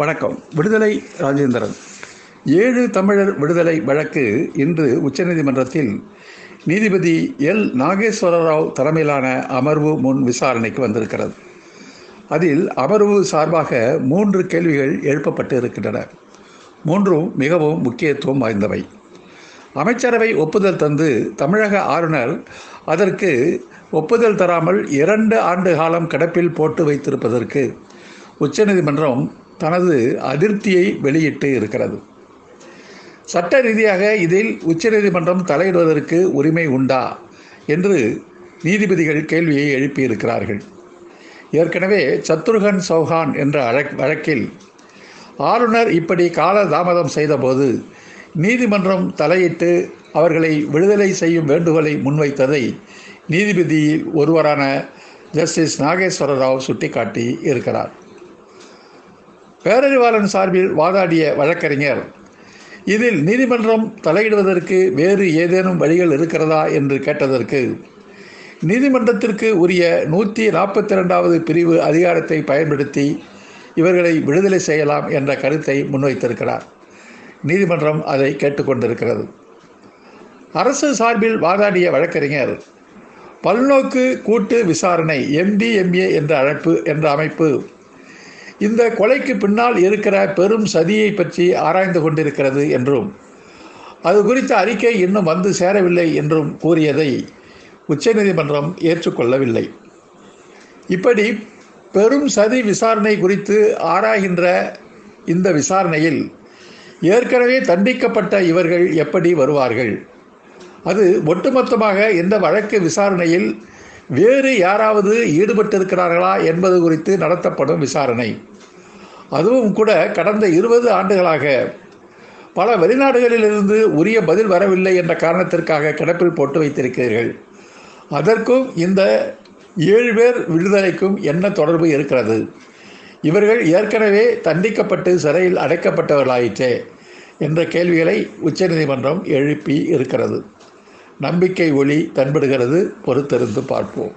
வணக்கம். விடுதலை ராஜேந்திரன். 7 தமிழர் விடுதலை வழக்கு இன்று உச்சநீதிமன்றத்தில் நீதிபதி எல் நாகேஸ்வரராவ் தலைமையிலான அமர்வு முன் விசாரணைக்கு வந்திருக்கிறது. அதில் அமர்வு சார்பாக 3 கேள்விகள் எழுப்பப்பட்டு இருக்கின்றன. 3ம் மிகவும் முக்கியத்துவம் வாய்ந்தவை. அமைச்சரவை ஒப்புதல் தந்து தமிழக ஆளுநர் அதற்கு ஒப்புதல் தராமல் 2 ஆண்டு காலம் கிடப்பில் போட்டு வைத்திருப்பதற்கு உச்சநீதிமன்றம் தனது அதிருப்தியை வெளியிட்டு இருக்கிறது. சட்ட ரீதியாக இதில் உச்சநீதிமன்றம் தலையிடுவதற்கு உரிமை உண்டா என்று நீதிபதிகள் கேள்வியை எழுப்பியிருக்கிறார்கள். ஏற்கனவே சத்ருகன் சௌஹான் என்ற வழக்கில் ஆளுநர் இப்படி கால தாமதம் செய்தபோது நீதிமன்றம் தலையிட்டு அவர்களை விடுதலை செய்யும் வேண்டுகோளை முன்வைத்ததை நீதிபதியில் ஒருவரான ஜஸ்டிஸ் நாகேஸ்வரராவ் சுட்டிக்காட்டி இருக்கிறார். பேரறிவாளன் சார்பில் வாதாடிய வழக்கறிஞர் இதில் நீதிமன்றம் தலையிடுவதற்கு வேறு ஏதேனும் வழிகள் இருக்கிறதா என்று கேட்டதற்கு நீதிமன்றத்திற்கு உரிய 142வது பிரிவு அதிகாரத்தை பயன்படுத்தி இவர்களை விடுதலை செய்யலாம் என்ற கருத்தை முன்வைத்திருக்கிறார். நீதிமன்றம் அதை கேட்டுக்கொண்டிருக்கிறது. அரசு சார்பில் வாதாடிய வழக்கறிஞர் பல்நோக்கு கூட்டு விசாரணை MDMA என்ற அமைப்பு இந்த கொலைக்கு பின்னால் இருக்கிற பெரும் சதியை பற்றி ஆராய்ந்து கொண்டிருக்கிறது என்றும் அது குறித்த அறிக்கை இன்னும் வந்து சேரவில்லை என்றும் கூறியதை உச்சநீதிமன்றம் ஏற்றுக்கொள்ளவில்லை. இப்படி பெரும் சதி விசாரணை குறித்து ஆராய்கின்ற இந்த விசாரணையில் ஏற்கனவே தண்டிக்கப்பட்ட இவர்கள் எப்படி வருவார்கள்? அது ஒட்டுமொத்தமாக இந்த வழக்கு விசாரணையில் வேறு யாராவது ஈடுபட்டிருக்கிறார்களா என்பது குறித்து நடத்தப்படும் விசாரணை. அதுவும் கூட கடந்த 20 ஆண்டுகளாக பல வெளிநாடுகளிலிருந்து உரிய பதில் வரவில்லை என்ற காரணத்திற்காக கிடப்பில் போட்டு வைத்திருக்கிறீர்கள். அதற்கும் இந்த 7 பேர் விடுதலைக்கும் என்ன தொடர்பு இருக்கிறது? இவர்கள் ஏற்கனவே தண்டிக்கப்பட்டு சிறையில் அடைக்கப்பட்டவர்களாயிற்றே என்ற கேள்விகளை உச்சநீதிமன்றம் எழுப்பி இருக்கிறது. நம்பிக்கை ஒளி தென்படுகிறது. பொறுத்திருந்து பார்ப்போம்.